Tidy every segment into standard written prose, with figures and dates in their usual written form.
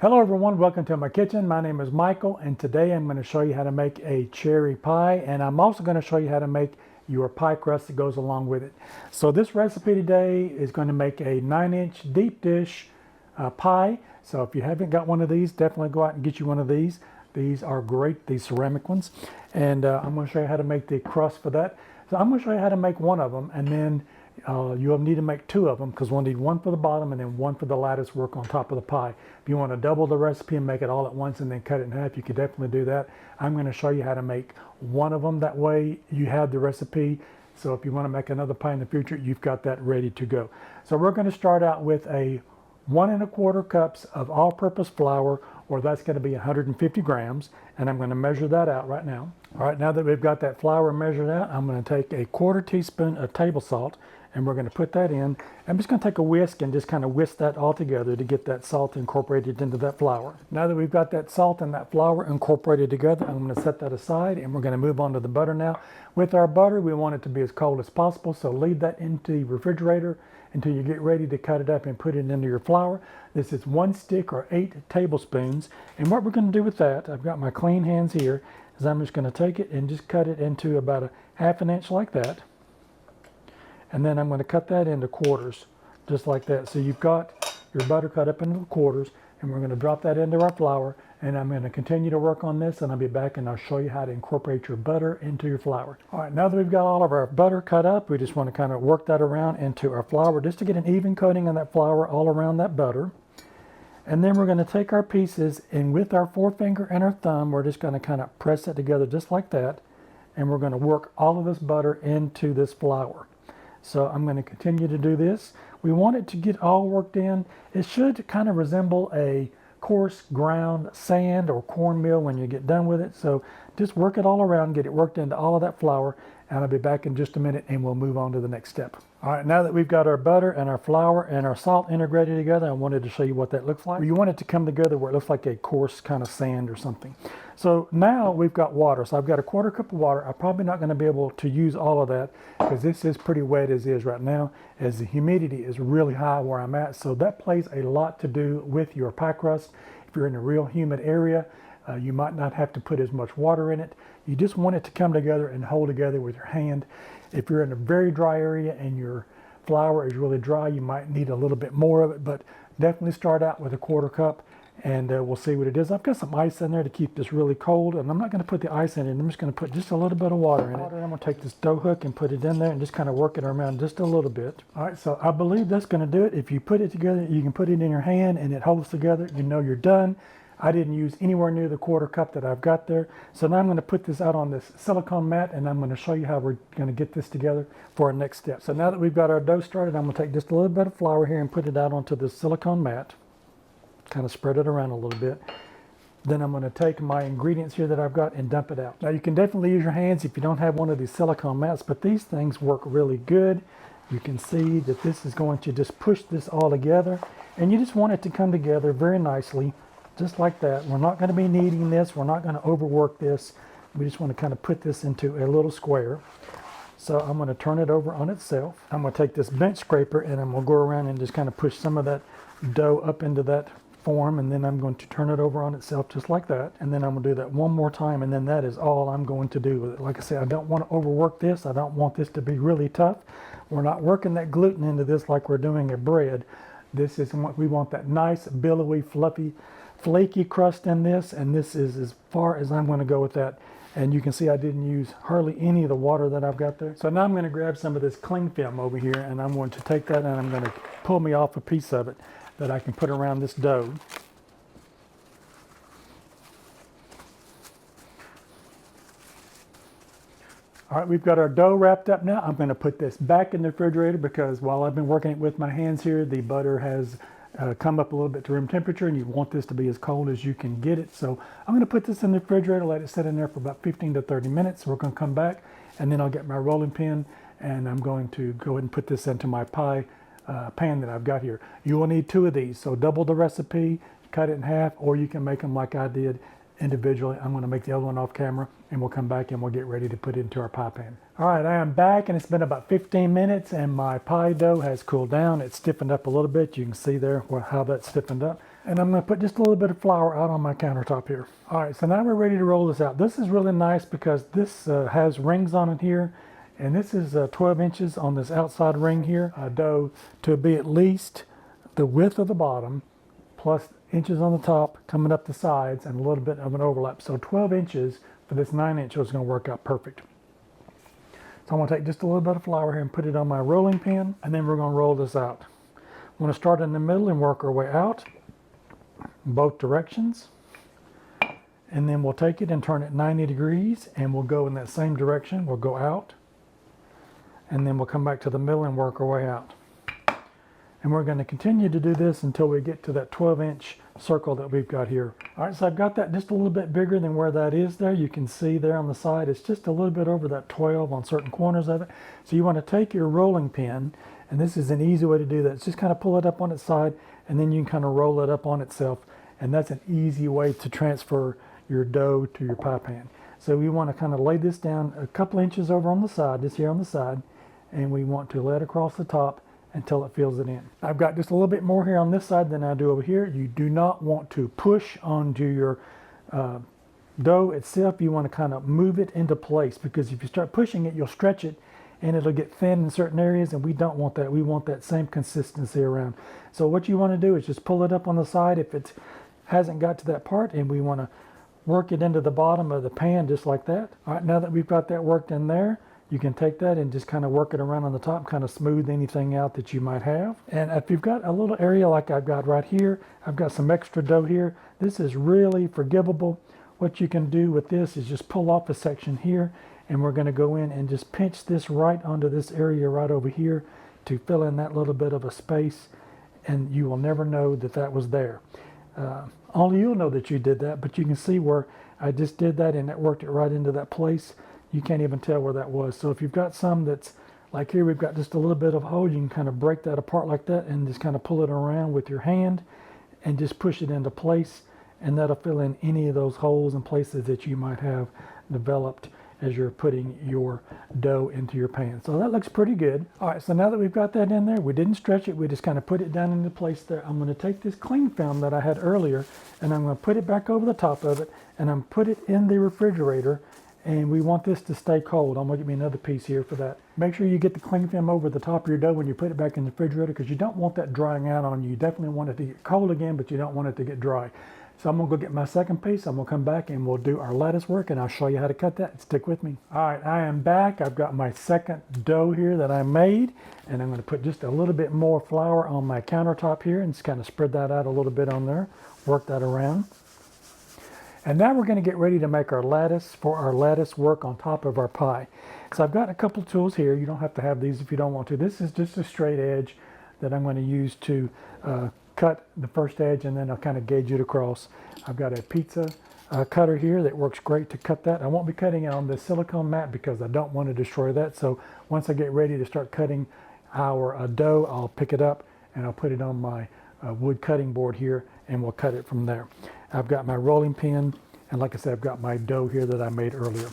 Hello everyone, welcome to my kitchen. My name is Michael and today I'm going to show you how to make a cherry pie, and I'm also going to show you how to make your pie crust that goes along with it. So this recipe today is going to make a 9-inch deep dish pie. So if you haven't got one of these, definitely go out and get you one of these. These are great, these ceramic ones. And I'm going to show you how to make the crust for that. So I'm going to show you how to make one of them, and then you'll need to make two of them because we'll need one for the bottom and then one for the lattice work on top of the pie. If you want to double the recipe and make it all at once and then cut it in half, you could definitely do that. I'm going to show you how to make one of them. That way you have the recipe. So if you want to make another pie in the future, you've got that ready to go. So we're going to start out with a 1 1/4 cups of all-purpose flour, or that's going to be 150 grams, and I'm going to measure that out right now. All right, now that we've got that flour measured out, I'm going to take a 1/4 teaspoon of table salt, and we're going to put that in. I'm just going to take a whisk and just kind of whisk that all together to get that salt incorporated into that flour. Now that we've got that salt and that flour incorporated together, I'm going to set that aside, and we're going to move on to the butter now. With our butter, we want it to be as cold as possible, so leave that into the refrigerator until you get ready to cut it up and put it into your flour. This is 1 stick or 8 tablespoons. And what we're going to do with that, I've got my clean hands here, is I'm just going to take it and just cut it into about a 1/2 inch like that. And then I'm going to cut that into quarters, just like that. So you've got your butter cut up into quarters, and we're going to drop that into our flour, and I'm going to continue to work on this, and I'll be back and I'll show you how to incorporate your butter into your flour. All right, now that we've got all of our butter cut up, we just want to kind of work that around into our flour just to get an even coating of that flour all around that butter. And then we're going to take our pieces, and with our forefinger and our thumb, we're just going to kind of press it together just like that, and we're going to work all of this butter into this flour. So I'm going to continue to do this. We want it to get all worked in. It should kind of resemble a coarse ground sand or cornmeal when you get done with it. So just work it all around, get it worked into all of that flour, and I'll be back in just a minute and we'll move on to the next step. All right, now that we've got our butter and our flour and our salt integrated together, I wanted to show you what that looks like. You want it to come together where it looks like a coarse kind of sand or something. So now we've got water. So I've got a 1/4 cup of water. I'm probably not going to be able to use all of that because this is pretty wet as is right now, as the humidity is really high where I'm at. So that plays a lot to do with your pie crust. If you're in a real humid area, you might not have to put as much water in it. You just want it to come together and hold together with your hand. If you're in a very dry area and your flour is really dry, you might need a little bit more of it, but definitely start out with a 1/4 cup, and we'll see what it is. I've got some ice in there to keep this really cold, and I'm not going to put the ice in it. I'm just going to put just a little bit of water in it. I'm going to take this dough hook and put it in there and just kind of work it around just a little bit. All right, so I believe that's going to do it. If you put it together, you can put it in your hand and it holds together. You know you're done. I didn't use anywhere near the 1/4 cup that I've got there. So now I'm going to put this out on this silicone mat, and I'm going to show you how we're going to get this together for our next step. So now that we've got our dough started, I'm going to take just a little bit of flour here and put it out onto this silicone mat. Kind of spread it around a little bit. Then I'm going to take my ingredients here that I've got and dump it out. Now you can definitely use your hands if you don't have one of these silicone mats, but these things work really good. You can see that this is going to just push this all together, and you just want it to come together very nicely. Just like that. We're not going to be kneading this. We're not going to overwork this. We just want to kind of put this into a little square. So I'm going to turn it over on itself. I'm going to take this bench scraper and I'm going to go around and just kind of push some of that dough up into that form, and then I'm going to turn it over on itself just like that. And then I'm going to do that one more time, and then that is all I'm going to do with it. Like I said, I don't want to overwork this. I don't want this to be really tough. We're not working that gluten into this like we're doing a bread. This is what we want, that nice, billowy, fluffy, flaky crust in this, and this is as far as I'm going to go with that. And you can see I didn't use hardly any of the water that I've got there. So now I'm going to grab some of this cling film over here, and I'm going to take that and I'm going to pull me off a piece of it that I can put around this dough. All right, we've got our dough wrapped up now. I'm going to put this back in the refrigerator because while I've been working it with my hands here, the butter has come up a little bit to room temperature, and you want this to be as cold as you can get it. So I'm going to put this in the refrigerator, let it sit in there for about 15 to 30 minutes. We're going to come back, and then I'll get my rolling pin, and I'm going to go ahead and put this into my pie pan that I've got here. You will need 2 of these, so double the recipe, cut it in half, or you can make them like I did individually. I'm going to make the other one off camera, and we'll come back and we'll get ready to put it into our pie pan. All right, I am back, and it's been about 15 minutes, and my pie dough has cooled down. It's stiffened up a little bit. You can see there how that stiffened up. And I'm going to put just a little bit of flour out on my countertop here. All right, so now we're ready to roll this out. This is really nice because this has rings on it here, and this is 12 inches on this outside ring here. Dough to be at least the width of the bottom, plus inches on the top, coming up the sides, and a little bit of an overlap. So 12 inches for this 9-inch is going to work out perfect. So I'm going to take just a little bit of flour here and put it on my rolling pin, and then we're going to roll this out. I'm going to start in the middle and work our way out, both directions. And then we'll take it and turn it 90 degrees, and we'll go in that same direction. We'll go out, and then we'll come back to the middle and work our way out. And we're going to continue to do this until we get to that 12-inch circle that we've got here. All right, so I've got that just a little bit bigger than where that is there. You can see there on the side, it's just a little bit over that 12 on certain corners of it. So you want to take your rolling pin, and this is an easy way to do that. It's just kind of pull it up on its side, and then you can kind of roll it up on itself. And that's an easy way to transfer your dough to your pie pan. So we want to kind of lay this down a couple inches over on the side, just here on the side, and we want to lay it across the top until it fills it in. I've got just a little bit more here on this side than I do over here. You do not want to push onto your dough itself. You want to kind of move it into place, because if you start pushing it, you'll stretch it and it'll get thin in certain areas, and we don't want that. We want that same consistency around. So what you want to do is just pull it up on the side if it hasn't got to that part, and we want to work it into the bottom of the pan just like that. All right, now that we've got that worked in there, you can take that and just kind of work it around on the top, kind of smooth anything out that you might have. And if you've got a little area like I've got right here, I've got some extra dough here. This is really forgivable. What you can do with this is just pull off a section here, and we're going to go in and just pinch this right onto this area right over here to fill in that little bit of a space, and you will never know that that was there. Only you'll know that you did that, but you can see where I just did that and it worked it right into that place. You can't even tell where that was. So if you've got some that's like here, we've got just a little bit of hole, you can kind of break that apart like that and just kind of pull it around with your hand and just push it into place, and that'll fill in any of those holes and places that you might have developed as you're putting your dough into your pan. So that looks pretty good. All right, so now that we've got that in there, we didn't stretch it, we just kind of put it down into place there. I'm going to take this cling film that I had earlier, and I'm going to put it back over the top of it, and I'm put it in the refrigerator, and we want this to stay cold. I'm going to give me another piece here for that. Make sure you get the cling film over the top of your dough when you put it back in the refrigerator, because you don't want that drying out on you. You definitely want it to get cold again, but you don't want it to get dry. So I'm going to go get my second piece. I'm going to come back and we'll do our lattice work, and I'll show you how to cut that. Stick with me. All right, I am back. I've got my second dough here that I made, and I'm going to put just a little bit more flour on my countertop here and just kind of spread that out a little bit on there. Work that around. And now we're going to get ready to make our lattice for our lattice work on top of our pie. So I've got a couple tools here. You don't have to have these if you don't want to. This is just a straight edge that I'm going to use to cut the first edge, and then I'll kind of gauge it across. I've got a pizza cutter here that works great to cut that. I won't be cutting it on the silicone mat because I don't want to destroy that. So once I get ready to start cutting our dough, I'll pick it up and I'll put it on my wood cutting board here, and we'll cut it from there. I've got my rolling pin, and like I said, I've got my dough here that I made earlier.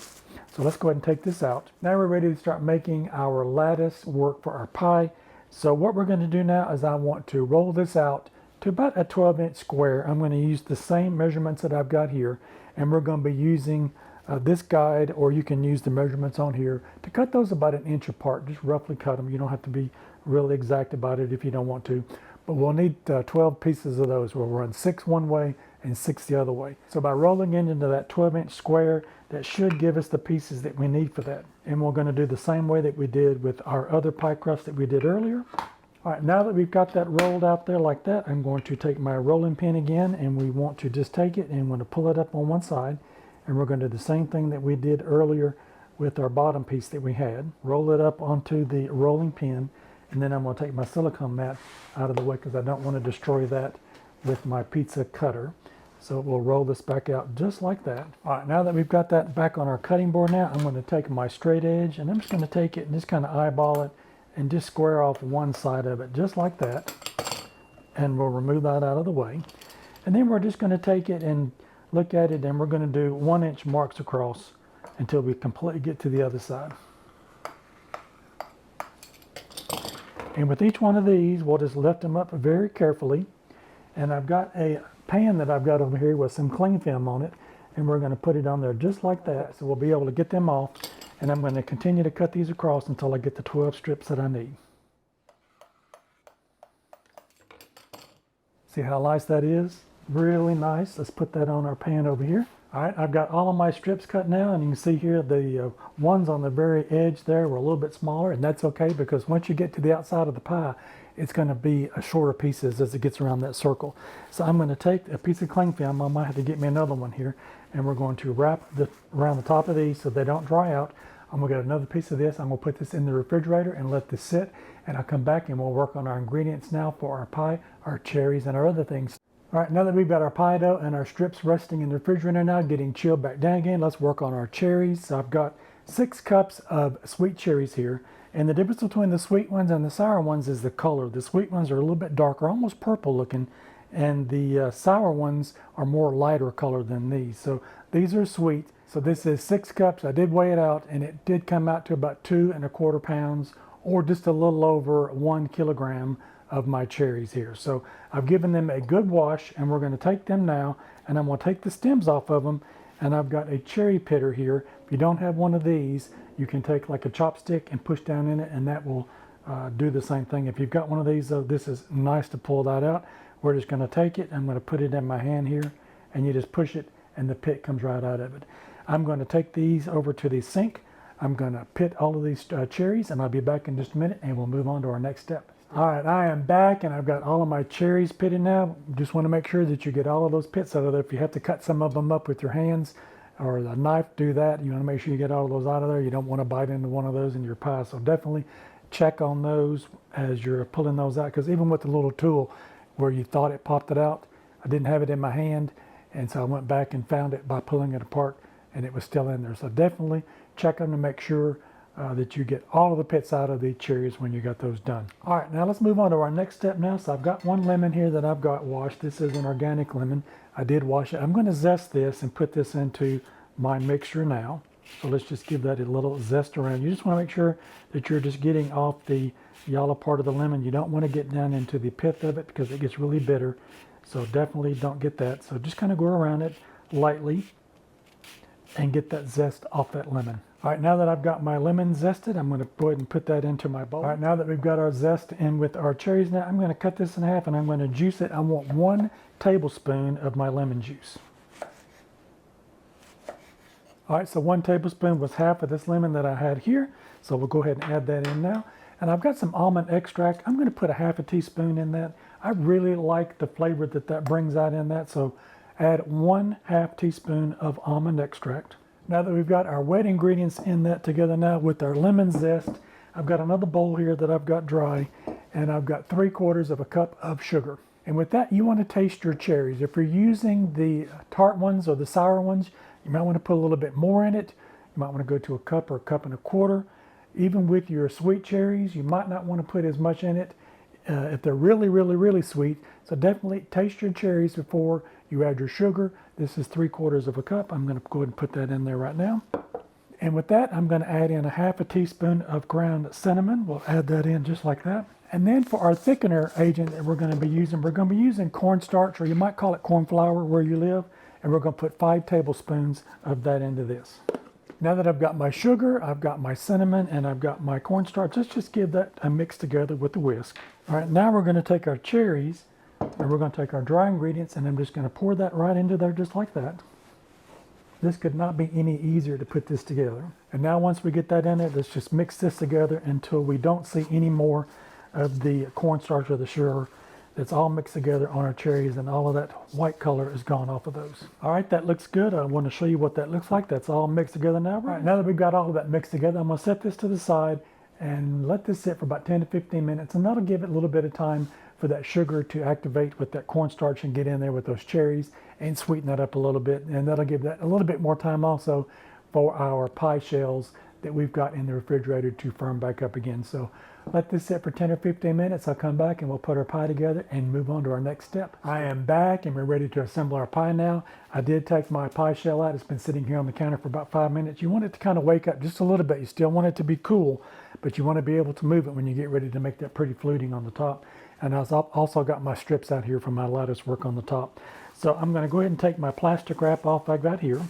So let's go ahead and take this out. Now we're ready to start making our lattice work for our pie. So what we're going to do now is I want to roll this out to about a 12-inch square. I'm going to use the same measurements that I've got here, and we're going to be using this guide, or you can use the measurements on here to cut those about an inch apart. Just roughly cut them. You don't have to be really exact about it if you don't want to, but we'll need 12 pieces of those. We'll run 6 one way and 6 the other way. So by rolling it into that 12-inch square, that should give us the pieces that we need for that. And we're going to do the same way that we did with our other pie crust that we did earlier. All right, now that we've got that rolled out there like that, I'm going to take my rolling pin again, and we want to just take it and I'm going to pull it up on one side, and we're going to do the same thing that we did earlier with our bottom piece that we had. Roll it up onto the rolling pin, and then I'm going to take my silicone mat out of the way because I don't want to destroy that with my pizza cutter. So we'll roll this back out just like that. All right, now that we've got that back on our cutting board now, I'm going to take my straight edge, and I'm just going to take it and just kind of eyeball it and just square off one side of it just like that, and we'll remove that out of the way. And then we're just going to take it and look at it, and we're going to do 1-inch marks across until we completely get to the other side. And with each one of these, we'll just lift them up very carefully, And I've got a pan that I've got over here with some cling film on it, and we're going to put it on there just like that. So we'll be able to get them off, and I'm going to continue to cut these across until I get the 12 strips that I need. See how nice that is? Really nice. Let's put that on our pan over here. All right, I've got all of my strips cut now, and you can see here the ones on the very edge there were a little bit smaller, and that's okay because once you get to the outside of the pie, it's going to be a shorter pieces as it gets around that circle. So I'm going to take a piece of cling film. I might have to get me another one here, and we're going to wrap around the top of these so they don't dry out. I'm going to get another piece of this. I'm going to put this in the refrigerator and let this sit, and I'll come back and we'll work on our ingredients now for our pie, our cherries, and our other things. All right, now that we've got our pie dough and our strips resting in the refrigerator now, getting chilled back down again, let's work on our cherries. So I've got 6 cups of sweet cherries here, and the difference between the sweet ones and the sour ones is the color. The sweet ones are a little bit darker, almost purple looking, and the sour ones are more lighter color than these. So these are sweet. So this is 6 cups. I did weigh it out, and it did come out to about 2¼ pounds, or just a little over 1 kilogram of my cherries here. So I've given them a good wash, and we're going to take them now, and I'm going to take the stems off of them, and I've got a cherry pitter here. If you don't have one of these, you can take like a chopstick and push down in it, and that will do the same thing. If you've got one of these, though, this is nice to pull that out. We're just going to take it, I'm going to put it in my hand here, and you just push it, and the pit comes right out of it. I'm going to take these over to the sink. I'm going to pit all of these cherries, and I'll be back in just a minute, and we'll move on to our next step. All right, I am back, and I've got all of my cherries pitted now. Just want to make sure that you get all of those pits out of there. If you have to cut some of them up with your hands or a knife, do that. You want to make sure you get all of those out of there. You don't want to bite into one of those in your pie. So definitely check on those as you're pulling those out, because even with the little tool where you thought it popped it out, I didn't have it in my hand, and so I went back and found it by pulling it apart, and it was still in there. So definitely check them to make sure that you get all of the pits out of the cherries when you got those done. All right, now let's move on to our next step now. So I've got one lemon here that I've got washed. This is an organic lemon. I did wash it. I'm going to zest this and put this into my mixture now. So let's just give that a little zest around. You just want to make sure that you're just getting off the yellow part of the lemon. You don't want to get down into the pith of it because it gets really bitter. So definitely don't get that. So just kind of go around it lightly and get that zest off that lemon. All right, now that I've got my lemon zested, I'm going to go ahead and put that into my bowl. All right, now that we've got our zest in with our cherries now, I'm going to cut this in half and I'm going to juice it. I want 1 tablespoon of my lemon juice. All right, so 1 tablespoon was half of this lemon that I had here. So we'll go ahead and add that in now. And I've got some almond extract. I'm going to put a ½ teaspoon in that. I really like the flavor that brings out in that. So add 1/2 teaspoon of almond extract. Now that we've got our wet ingredients in that together now with our lemon zest, I've got another bowl here that I've got dry, and I've got 3/4 cup of sugar. And with that, you want to taste your cherries. If you're using the tart ones or the sour ones, you might want to put a little bit more in it. You might want to go to 1 cup or 1 1/4. Even with your sweet cherries, you might not want to put as much in it if they're really, really, really sweet. So definitely taste your cherries before you add your sugar. This is 3/4 cup. I'm going to go ahead and put that in there right now. And with that, I'm going to add in 1/2 teaspoon of ground cinnamon. We'll add that in just like that. And then for our thickener agent that we're going to be using cornstarch, or you might call it corn flour where you live. And we're going to put 5 tablespoons of that into this. Now that I've got my sugar, I've got my cinnamon, and I've got my cornstarch, let's just give that a mix together with the whisk. All right, now we're going to take our cherries, and we're going to take our dry ingredients, and I'm just going to pour that right into there just like that. This could not be any easier to put this together. And now once we get that in there, let's just mix this together until we don't see any more of the cornstarch or the sugar. It's all mixed together on our cherries, and all of that white color is gone off of those. All right, that looks good. I want to show you what that looks like. That's all mixed together now. All right, now that we've got all of that mixed together, I'm going to set this to the side and let this sit for about 10 to 15 minutes, and that'll give it a little bit of time for that sugar to activate with that cornstarch and get in there with those cherries and sweeten that up a little bit. And that'll give that a little bit more time also for our pie shells that we've got in the refrigerator to firm back up again. So let this sit for 10 or 15 minutes. I'll come back and we'll put our pie together and move on to our next step. I am back and we're ready to assemble our pie now. I did take my pie shell out. It's been sitting here on the counter for about 5 minutes. You want it to kind of wake up just a little bit. You still want it to be cool, but you want to be able to move it when you get ready to make that pretty fluting on the top. And I've also got my strips out here for my lattice work on the top. So I'm going to go ahead and take my plastic wrap off I got here.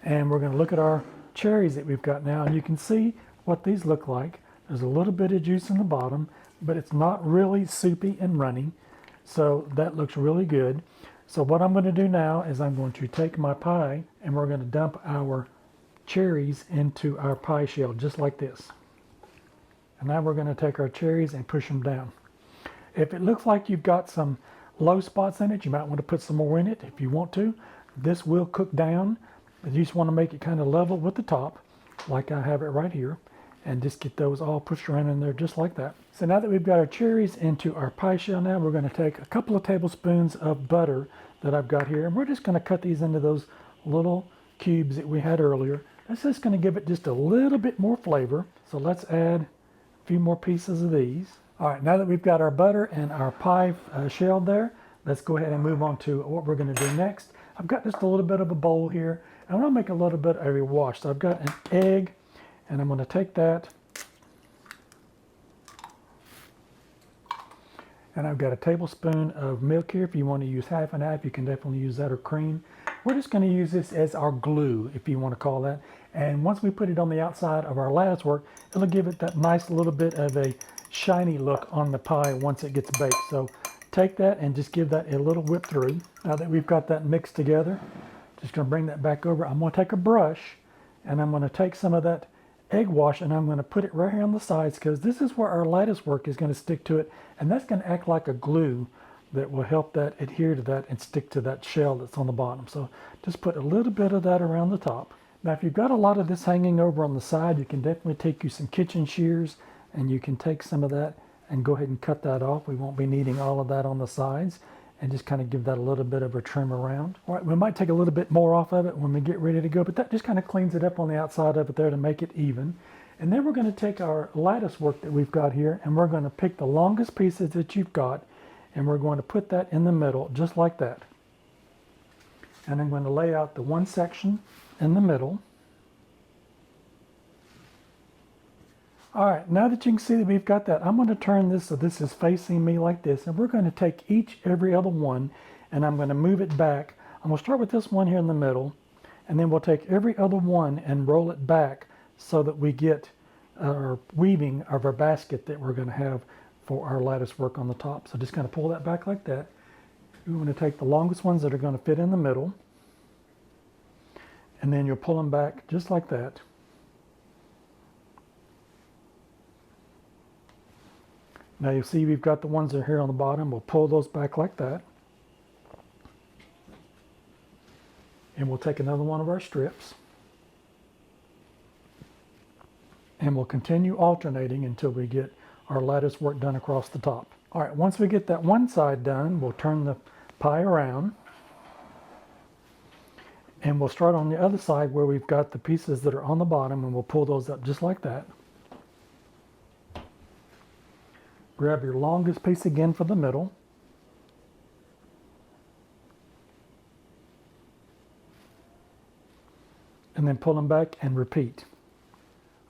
And we're going to look at our cherries that we've got now. And you can see what these look like. There's a little bit of juice in the bottom, but it's not really soupy and runny. So that looks really good. So what I'm going to do now is I'm going to take my pie and we're going to dump our cherries into our pie shell just like this. And now we're going to take our cherries and push them down. If it looks like you've got some low spots in it, you might want to put some more in it if you want to. This will cook down, but you just want to make it kind of level with the top, like I have it right here, and just get those all pushed around in there just like that. So now that we've got our cherries into our pie shell now, we're going to take a couple of tablespoons of butter that I've got here, and we're just going to cut these into those little cubes that we had earlier. That's just going to give it just a little bit more flavor. So let's add a few more pieces of these. All right, now that we've got our butter and our pie shelled there, let's go ahead and move on to what we're going to do next. I've got just a little bit of a bowl here. I want to make a little bit of a wash. So I've got an egg, and I'm going to take that, and I've got a tablespoon of milk here. If you want to use half and half, you can definitely use that, or cream. We're just going to use this as our glue, if you want to call that. And once we put it on the outside of our lattice work, it'll give it that nice little bit of a shiny look on the pie once it gets baked. So take that and just give that a little whip through. Now that we've got that mixed together, just going to bring that back over. I'm going to take a brush and I'm going to take some of that egg wash and I'm going to put it right here on the sides, because this is where our lattice work is going to stick to it, and that's going to act like a glue that will help that adhere to that and stick to that shell that's on the bottom. So just put a little bit of that around the top. Now if you've got a lot of this hanging over on the side, you can definitely take you some kitchen shears and you can take some of that and go ahead and cut that off. We won't be needing all of that on the sides, and just kind of give that a little bit of a trim around. All right, we might take a little bit more off of it when we get ready to go, but that just kind of cleans it up on the outside of it there to make it even. And then we're going to take our lattice work that we've got here, and we're going to pick the longest pieces that you've got, and we're going to put that in the middle just like that. And I'm going to lay out the one section in the middle. All right, now that you can see that we've got that, I'm going to turn this so this is facing me like this, and we're going to take every other one, and I'm going to move it back. I'm going to start with this one here in the middle, and then we'll take every other one and roll it back so that we get our weaving of our basket that we're going to have for our lattice work on the top. So just kind of pull that back like that. We want to take the longest ones that are going to fit in the middle, and then you'll pull them back just like that. Now you'll see we've got the ones that are here on the bottom. We'll pull those back like that. And we'll take another one of our strips. And we'll continue alternating until we get our lattice work done across the top. All right, once we get that one side done, we'll turn the pie around. And we'll start on the other side where we've got the pieces that are on the bottom, and we'll pull those up just like that. Grab your longest piece again for the middle. And then pull them back and repeat.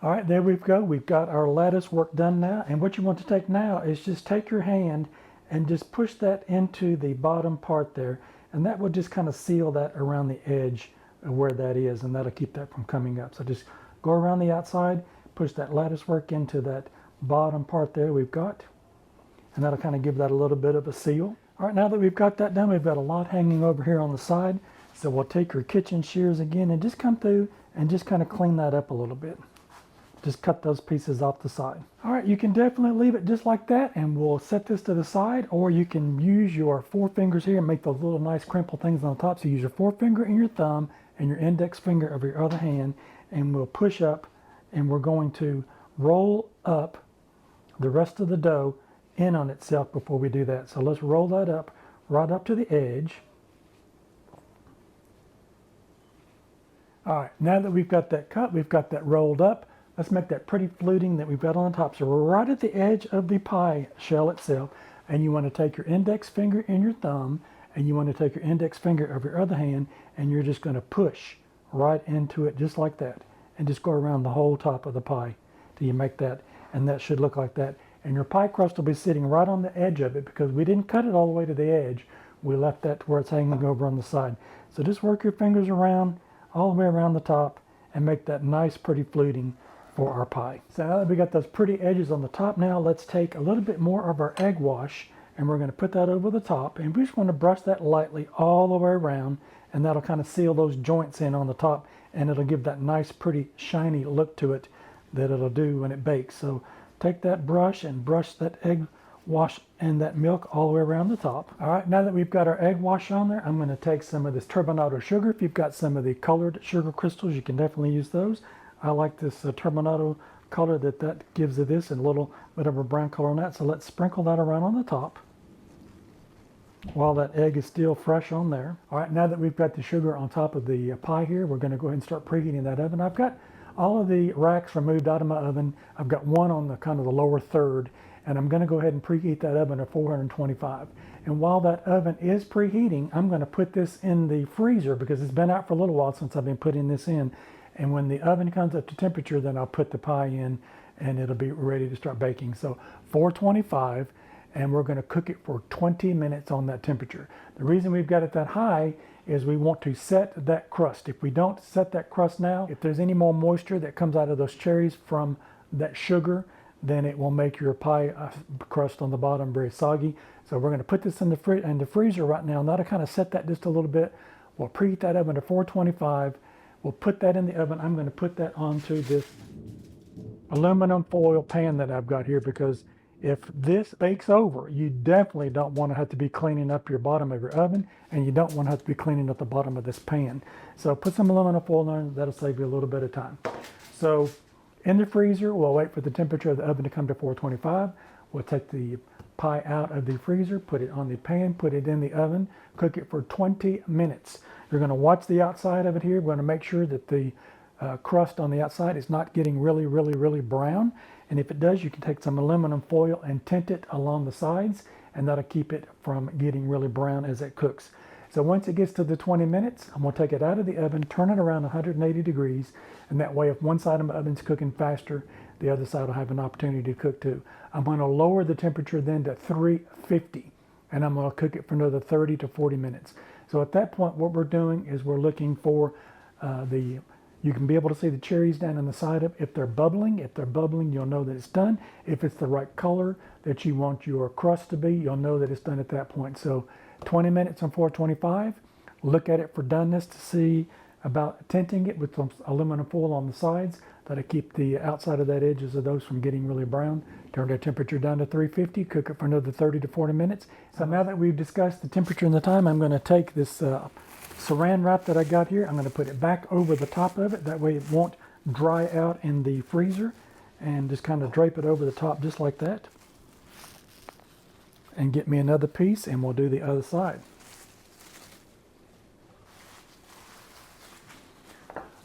All right, there we go. We've got our lattice work done now. And what you want to take now is just take your hand and just push that into the bottom part there. And that will just kind of seal that around the edge of where that is. And that'll keep that from coming up. So just go around the outside, push that lattice work into that bottom part there we've got. And that'll kind of give that a little bit of a seal. All right, now that we've got that done, we've got a lot hanging over here on the side. So we'll take your kitchen shears again and just come through and just kind of clean that up a little bit. Just cut those pieces off the side. All right, you can definitely leave it just like that, and we'll set this to the side, or you can use your forefingers here and make those little nice crimple things on the top. So use your forefinger and your thumb and your index finger of your other hand, and we'll push up, and we're going to roll up the rest of the dough in on itself before we do that. So let's roll that up right up to the edge. All right, now that we've got that cut, we've got that rolled up, let's make that pretty fluting that we've got on the top. So we're right at the edge of the pie shell itself, and you want to take your index finger and your thumb, and you want to take your index finger of your other hand, and you're just going to push right into it just like that, and just go around the whole top of the pie till you make that, and that should look like that. And your pie crust will be sitting right on the edge of it because we didn't cut it all the way to the edge. We left that to where it's hanging over on the side. So just work your fingers around all the way around the top and make that nice pretty fluting for our pie. So now that we got those pretty edges on the top, now let's take a little bit more of our egg wash and we're going to put that over the top, and we just want to brush that lightly all the way around, and that'll kind of seal those joints in on the top, and it'll give that nice pretty shiny look to it that it'll do when it bakes. So take that brush and brush that egg wash and that milk all the way around the top. All right, now that we've got our egg wash on there, I'm going to take some of this turbinado sugar. If you've got some of the colored sugar crystals, you can definitely use those. I like this turbinado color that gives it this, and a little bit of a brown color on that. So let's sprinkle that around on the top while that egg is still fresh on there. All right, now that we've got the sugar on top of the pie here, we're going to go ahead and start preheating that oven. I've got all of the racks removed out of my oven. I've got one on the kind of the lower third, and I'm going to go ahead and preheat that oven to 425. And while that oven is preheating, I'm going to put this in the freezer because it's been out for a little while since I've been putting this in. And when the oven comes up to temperature, then I'll put the pie in and it'll be ready to start baking. So 425, and we're going to cook it for 20 minutes on that temperature. The reason we've got it that high is we want to set that crust. If we don't set that crust now, if there's any more moisture that comes out of those cherries from that sugar, then it will make your pie crust on the bottom very soggy. So we're going to put this in the freezer right now, and that'll kind of set that just a little bit. We'll preheat that oven to 425. We'll put that in the oven. I'm going to put that onto this aluminum foil pan that I've got here, because if this bakes over, you definitely don't want to have to be cleaning up your bottom of your oven, and you don't want to have to be cleaning up the bottom of this pan. So put some aluminum foil on, that'll save you a little bit of time. So in the freezer, we'll wait for the temperature of the oven to come to 425. We'll take the pie out of the freezer, put it on the pan, put it in the oven, cook it for 20 minutes. You're going to watch the outside of it here. We're going to make sure that the crust on the outside is not getting really brown. And if it does, you can take some aluminum foil and tint it along the sides, and that'll keep it from getting really brown as it cooks. So once it gets to the 20 minutes, I'm going to take it out of the oven, turn it around 180 degrees, and that way if one side of my oven's cooking faster, the other side will have an opportunity to cook too. I'm going to lower the temperature then to 350, and I'm going to cook it for another 30 to 40 minutes. So at that point, what we're doing is we're looking for you can be able to see the cherries down on the side of it. If they're bubbling, you'll know that it's done. If it's the right color that you want your crust to be, you'll know that it's done at that point. So 20 minutes on 425, look at it for doneness to see about tinting it with some aluminum foil on the sides. That'll keep the outside of that edges of those from getting really brown. Turn the temperature down to 350, cook it for another 30 to 40 minutes. So now that we've discussed the temperature and the time, I'm going to take this saran wrap that I got here. I'm going to put it back over the top of it. That way it won't dry out in the freezer, and just kind of drape it over the top just like that. And get me another piece, and we'll do the other side.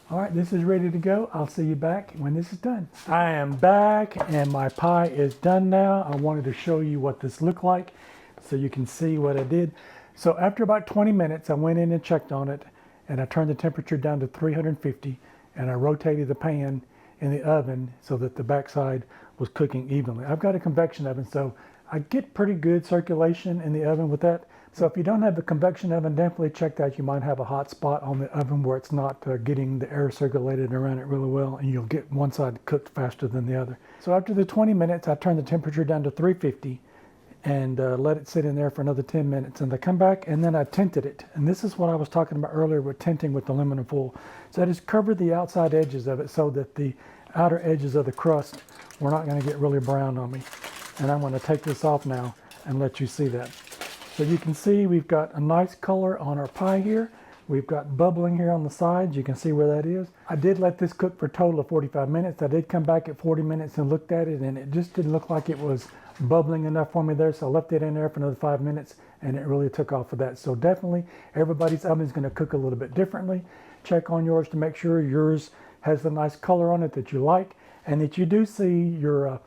All right, this is ready to go. I'll see you back when this is done. I am back, and my pie is done now. I wanted to show you what this looked like so you can see what I did. So after about 20 minutes, I went in and checked on it, and I turned the temperature down to 350, and I rotated the pan in the oven so that the backside was cooking evenly. I've got a convection oven, so I get pretty good circulation in the oven with that. So if you don't have the convection oven, definitely check that. You might have a hot spot on the oven where it's not getting the air circulated around it really well, and you'll get one side cooked faster than the other. So after the 20 minutes, I turned the temperature down to 350 and let it sit in there for another 10 minutes. And I come back, and then I tinted it. And this is what I was talking about earlier with tinting with aluminum foil. So I just covered the outside edges of it so that the outer edges of the crust were not going to get really brown on me. And I'm going to take this off now and let you see that. So you can see we've got a nice color on our pie here. We've got bubbling here on the sides. You can see where that is. I did let this cook for a total of 45 minutes. I did come back at 40 minutes and looked at it, and it just didn't look like it was bubbling enough for me there. So I left it in there for another 5 minutes, and it really took off of that. So definitely everybody's oven is going to cook a little bit differently. Check on yours to make sure yours has the nice color on it that you like, and that you do see your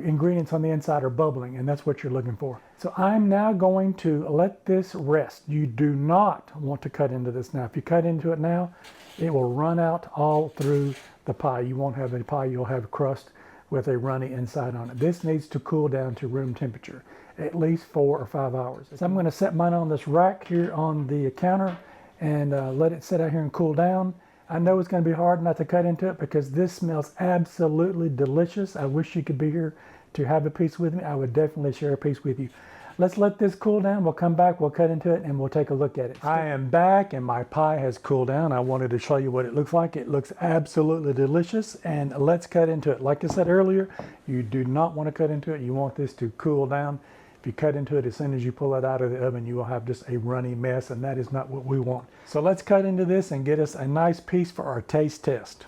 ingredients on the inside are bubbling, and that's what you're looking for. So I'm now going to let this rest. You do not want to cut into this now. If you cut into it now, it will run out all through the pie. You won't have any pie, you'll have crust, with a runny inside on it. This needs to cool down to room temperature, at least 4 or 5 hours. So I'm going to set mine on this rack here on the counter and let it sit out here and cool down. I know it's going to be hard not to cut into it because this smells absolutely delicious. I wish you could be here to have a piece with me. I would definitely share a piece with you. Let's let this cool down. We'll come back, we'll cut into it, and we'll take a look at it. I am back and my pie has cooled down. I wanted to show you what it looks like. It looks absolutely delicious, and let's cut into it. Like I said earlier, you do not want to cut into it. You want this to cool down. If you cut into it, as soon as you pull it out of the oven, you will have just a runny mess, and that is not what we want. So let's cut into this and get us a nice piece for our taste test.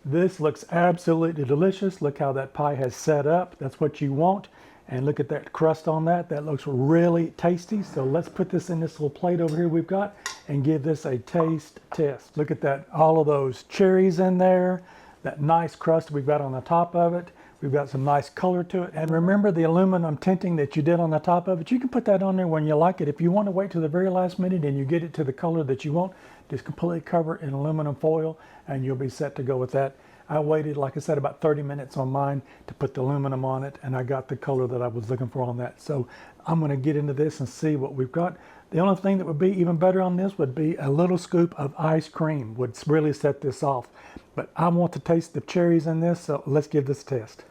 This looks absolutely delicious. Look how that pie has set up. That's what you want. And look at that crust on that. That looks really tasty. So let's put this in this little plate over here we've got and give this a taste test. Look at that, all of those cherries in there, that nice crust we've got on the top of it. We've got some nice color to it. And remember the aluminum tinting that you did on the top of it? You can put that on there when you like it. If you want to wait till the very last minute and you get it to the color that you want, just completely cover it in aluminum foil and you'll be set to go with that. I waited, like I said, about 30 minutes on mine to put the aluminum on it, and I got the color that I was looking for on that. So I'm going to get into this and see what we've got. The only thing that would be even better on this would be a little scoop of ice cream would really set this off. But I want to taste the cherries in this, so let's give this a test.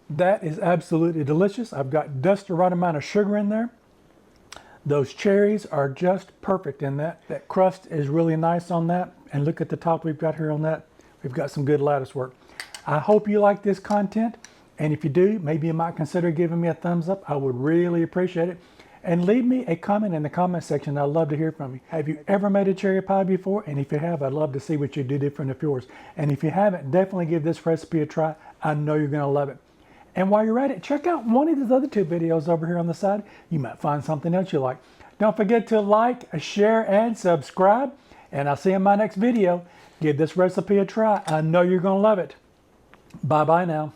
That is absolutely delicious. I've got just the right amount of sugar in there. Those cherries are just perfect in that. That crust is really nice on that. And look at the top we've got here on that. We've got some good lattice work. I hope you like this content. And if you do, maybe you might consider giving me a thumbs up. I would really appreciate it. And leave me a comment in the comment section. I'd love to hear from you. Have you ever made a cherry pie before? And if you have, I'd love to see what you do different of yours. And if you haven't, definitely give this recipe a try. I know you're gonna love it. And while you're at it, check out one of these other 2 videos over here on the side. You might find something else you like. Don't forget to like, share, and subscribe. And I'll see you in my next video. Give this recipe a try. I know you're going to love it. Bye-bye now.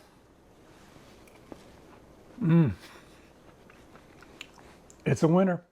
It's a winner.